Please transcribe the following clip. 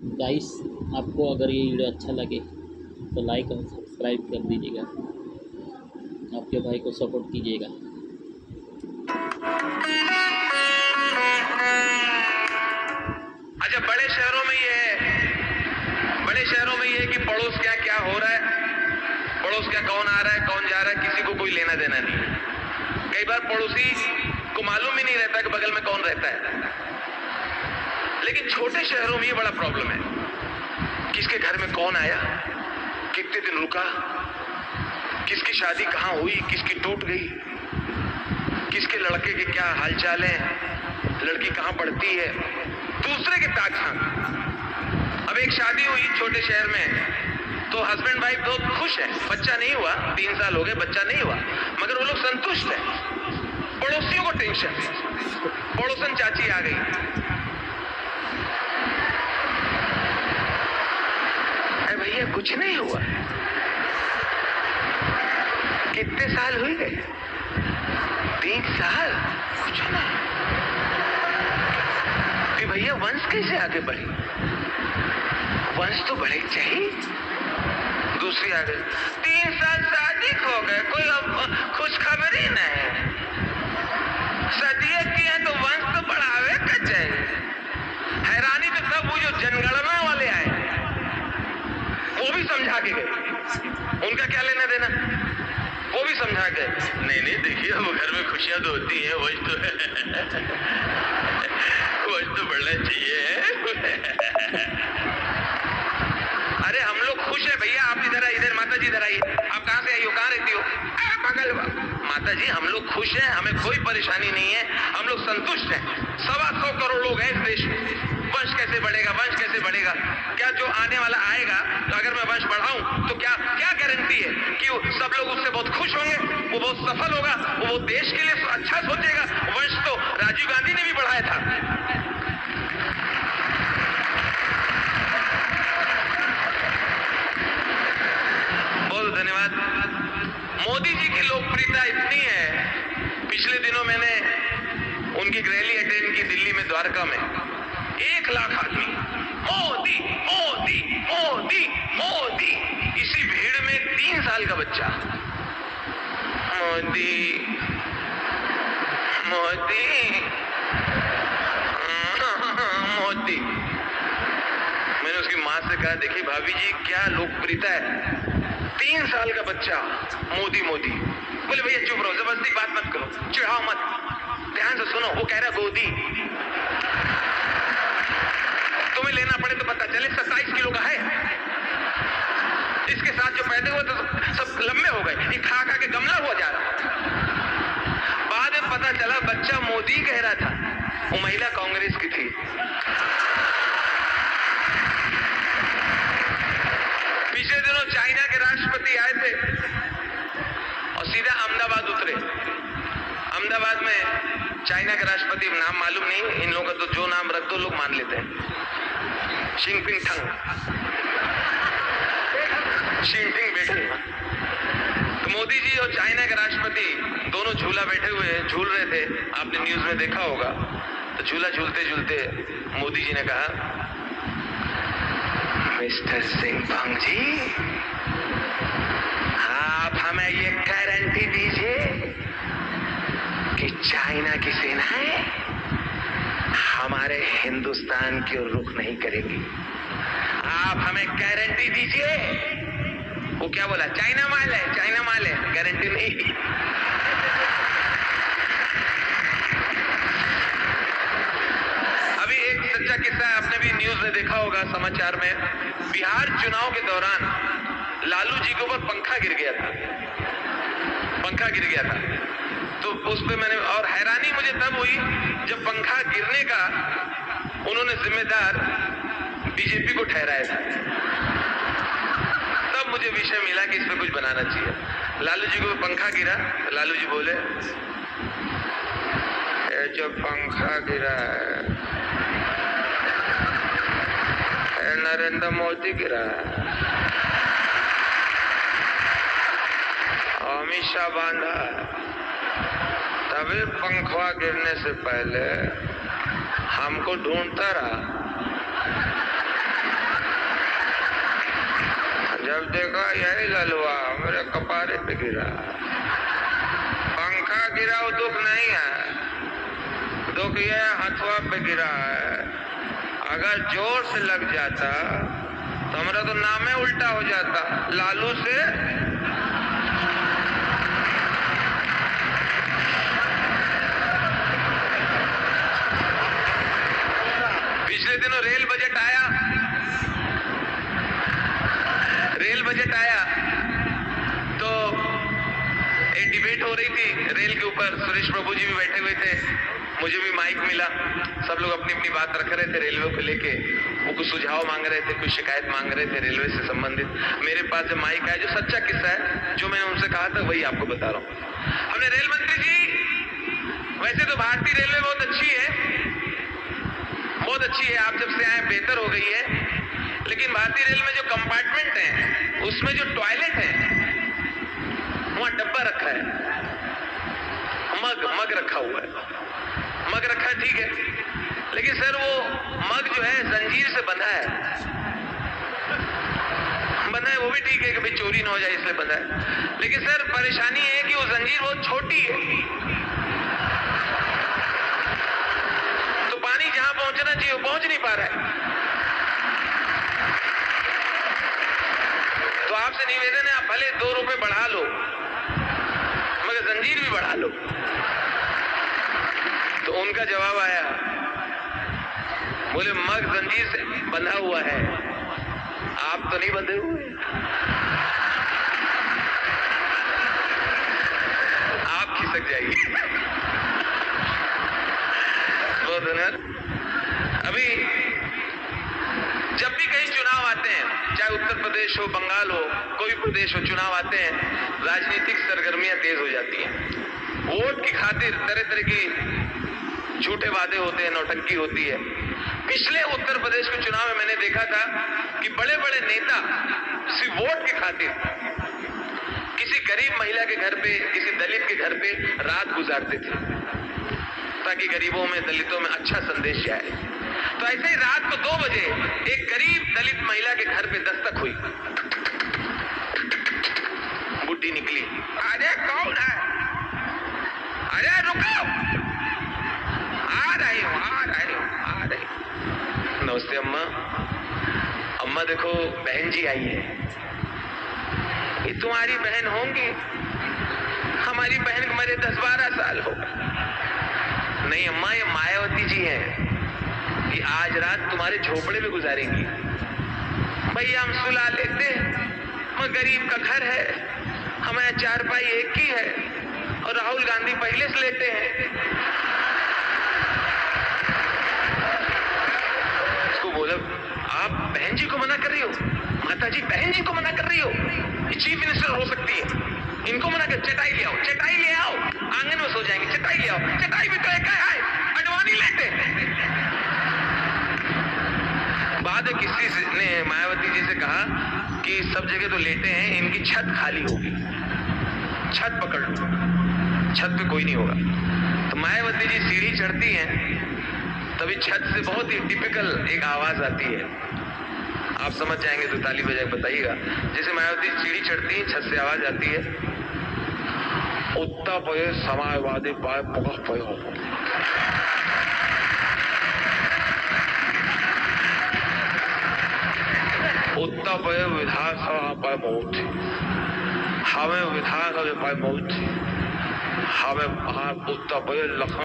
Guys, आपको अगर ये वीडियो अच्छा लगे तो लाइक और सब्सक्राइब कर दीजिएगा। आपके भाई को सपोर्ट कीजिएगा। अच्छा, बड़े शहरों में ये है, बड़े शहरों में ये है कि पड़ोस क्या क्या हो रहा है, पड़ोस क्या कौन आ रहा है कौन जा रहा है, किसी को कोई लेना देना नहीं। कई बार पड़ोसी को मालूम ही नहीं रहता कि बगल में कौन रहता है। लेकिन छोटे शहरों में ये बड़ा प्रॉब्लम है, किसके घर में कौन आया, कितने दिन रुका, किसकी शादी कहां हुई, किसकी टूट गई, किसके लड़के के क्या हालचाल है, लड़की कहां पढ़ती है, दूसरे के ताक झांक। अब एक शादी हुई छोटे शहर में, तो हस्बैंड वाइफ बहुत खुश है, बच्चा नहीं हुआ, 3 साल हो गए, बच्चा नहीं हुआ, मगर वो लोग संतुष्ट है। पड़ोसियों को टेंशन, पड़ोसन चाची आ गई, अरे भैया कुछ नहीं हुआ, कितने साल हुए गए, 3 साल, कुछ नहीं भैया, वंश कैसे आगे बढ़े, वंश तो बढ़े चाहिए। दूसरी आ गई, 3 साल शादी हो गए, कोई खुश खबर ही नहीं, सदिया की है तो वंश तो बढ़ावे का चाहिए। हैरानी तो सब वो जो जनगणना वाले आए वो भी समझा के गए, उनका क्या लेना देना, वो भी समझा के नहीं नहीं देखिए, वो घर में खुशियां तो होती हैं, वंश तो वंश तो बढ़ना चाहिए। अरे हम लोग खुश है भैया, आप इधर आइए, इधर माता जी इधर आइए, आप कहाँ से आई हो, कहाँ रहती हो, बगल माता जी, हम लोग खुश हैं, हमें कोई परेशानी नहीं है, हम लोग संतुष्ट हैं। 125 करोड़ लोग हैं इस देश में, वंश कैसे बढ़ेगा, वंश कैसे बढ़ेगा, क्या जो आने वाला आएगा, तो अगर मैं वंश बढ़ाऊं तो क्या क्या गारंटी है कि सब लोग उससे बहुत खुश होंगे, वो बहुत सफल होगा, वो देश के लिए अच्छा सोचेगा। वंश तो राजीव गांधी ने भी बढ़ाया था। बहुत धन्यवाद। मोदी जी की लोकप्रियता इतनी है, पिछले दिनों मैंने उनकी रैली अटेंड की दिल्ली में, द्वारका में, 1 लाख आदमी मोदी मोदी मोदी मोदी, इसी भीड़ में 3 साल का बच्चा मोदी मोदी मोदी। मैंने उसकी माँ से कहा, देखिए भाभी जी क्या लोकप्रियता है, 3 साल का बच्चा मोदी मोदी। बोले भैया चुप रहो, जबरदस्ती बात मत करो, चिढ़ाओ मत, ध्यान से सुनो, वो कह रहा गोदी, तुम्हें लेना पड़े तो पता चले 27 किलो का है, इसके साथ जो पैदे हुए तो सब लंबे हो गए, ये खा खा के गमला हुआ जा रहा। बाद में पता चला बच्चा मोदी कह रहा था, वो महिला कांग्रेस की थी। पिछले दिनों चाइना के राष्ट्रपति आए थे और सीधा अहमदाबाद उतरे। अहमदाबाद में चाइना के राष्ट्रपति, नाम मालूम नहीं, इन लोगों का तो जो नाम रख दो लोग मान लेते हैं, शिंगपिंग थंग, शिंगपिंग बैठे। तो मोदी जी और चाइना के राष्ट्रपति दोनों झूला बैठे हुए झूल रहे थे, आपने न्यूज में देखा होगा। तो झूला झूलते झूलते मोदी जी ने कहा, मिस्टर सिंगफंग जी, आप हमें ये गारंटी दीजिए कि चाइना की सेनाएं हमारे हिंदुस्तान की ओर रुख नहीं करेगी। आप हमें गारंटी दीजिए। वो क्या बोला, चाइना माल है, चाइना माल है, गारंटी नहीं। अभी एक सच्चा किस्सा आपने भी न्यूज में देखा होगा, समाचार में, बिहार चुनाव के दौरान लालू जी के ऊपर पंखा गिर गया था, पंखा गिर गया था। तो उस पे मैंने, और हैरानी मुझे तब हुई जब पंखा गिरने का उन्होंने जिम्मेदार बीजेपी को ठहराया था, तब मुझे विषय मिला कि इस पे कुछ बनाना चाहिए। लालू जी को पंखा गिरा, लालू जी बोले, जो पंखा गिरा है नरेंद्र मोदी गिरा है, अमित शाह बांधा है, तभी पंखा गिरने से पहले हमको ढूंढता रहा। देखा यही ललवा मेरे कपारे पे गिरा। पंखा गिरा वो दुख नहीं है, दुख ये हथुआ पे गिरा है। अगर जोर से लग जाता तो हमारा तो नाम ही उल्टा हो जाता, लालू से पिछले दिनों रेल बजट आया, तो एक डिबेट हो रही थी रेल के ऊपर। सुरेश प्रभु जी भी बैठे हुए थे, मुझे भी माइक मिला। सब लोग अपनी अपनी बात रख रहे थे रेलवे को लेके। वो कुछ सुझाव मांग रहे थे, कुछ शिकायत मांग रहे थे रेलवे से संबंधित। मेरे पास जब माइक आया, जो सच्चा किस्सा है, जो मैंने उनसे कहा था वही आपको बता रहा हूँ। हमने रेल मंत्री जी, वैसे तो भारतीय रेलवे बहुत अच्छी है, बहुत अच्छी है, आप जब से आए बेहतर हो गई है। लेकिन भारतीय रेल में जो कंपार्टमेंट है, उसमें जो टॉयलेट है, वहां डब्बा रखा है, मग रखा हुआ है, मग रखा है, ठीक है। लेकिन सर वो मग जो है जंजीर से बंधा है, वो भी ठीक है कि भाई चोरी ना हो जाए इसलिए बंधा है। लेकिन सर परेशानी है कि वो जंजीर बहुत छोटी है, तो पानी जहां पहुंचना चाहिए वो पहुंच नहीं पा रहा है। तो आपसे निवेदन है, आप भले 2 रुपए बढ़ा लो, मगर जंजीर भी बढ़ा लो। तो उनका जवाब आया, बोले मग जंजीर से बंधा हुआ है, आप तो नहीं बंधे हुए, आप खिसक जाइए। बहुत धन्यवाद। अभी जब भी कहीं चुनाव आते हैं, चाहे उत्तर प्रदेश हो, बंगाल हो, कोई प्रदेश हो, चुनाव आते हैं, राजनीतिक सरगर्मियां तेज हो जाती हैं। वोट की खातिर तरह तरह की झूठे वादे होते हैं, नौटंकी होती है। पिछले उत्तर प्रदेश के चुनाव में मैंने देखा था कि बड़े बड़े नेता सिर्फ वोट के खातिर किसी गरीब महिला के घर पे, किसी दलित के घर पे रात गुजारते थे, ताकि गरीबों में, दलितों में अच्छा संदेश जाए। तो ऐसे ही रात को 2 बजे एक गरीब दलित महिला के घर पे दस्तक हुई। बुड्ढी निकली, अरे कौन है, अरे रुको, आ रही हूं। नमस्ते अम्मा। अम्मा देखो बहन जी आई है। ये तुम्हारी बहन होंगी? हमारी बहन को मरे 10-12 साल हो। नहीं अम्मा, ये मायावती जी हैं, कि आज रात तुम्हारे झोपड़े में गुजारेंगी। भैया हम सुला लेते, मैं गरीब का घर है, हमारा चारपाई एक ही है, और राहुल गांधी पहले से लेते हैं। उसको बोला, आप बहन जी को मना कर रही हो? माता जी बहन जी को मना कर रही हो? ये चीफ मिनिस्टर हो सकती है, इनको मना कर। चटाई ले आओ, चटाई ले आओ, आंगन में सो जाएंगे, चटाई ले आओ। चटाई भी तो एक है, अडवाणी लेते। बाद में किसी ने मायावती जी से कहा कि सब जगह तो लेते हैं, इनकी छत खाली होगी, छत पकड़ लो, छत पे कोई नहीं होगा। तो मायावती जी सीढ़ी चढ़ती हैं, तभी छत से बहुत ही टिपिकल एक आवाज आती है, आप समझ जाएंगे तो ताली बजा के बताइएगा। जैसे मायावती सीढ़ी चढ़ती है, छत से आवाज आती है, उत्ता पये समाजवादी पाए पकड़ पयो, उत्ता पये विधानसभा पाए मौत, हमें विधानसभा पाए मौत, हमें उत्ता पये लखनऊ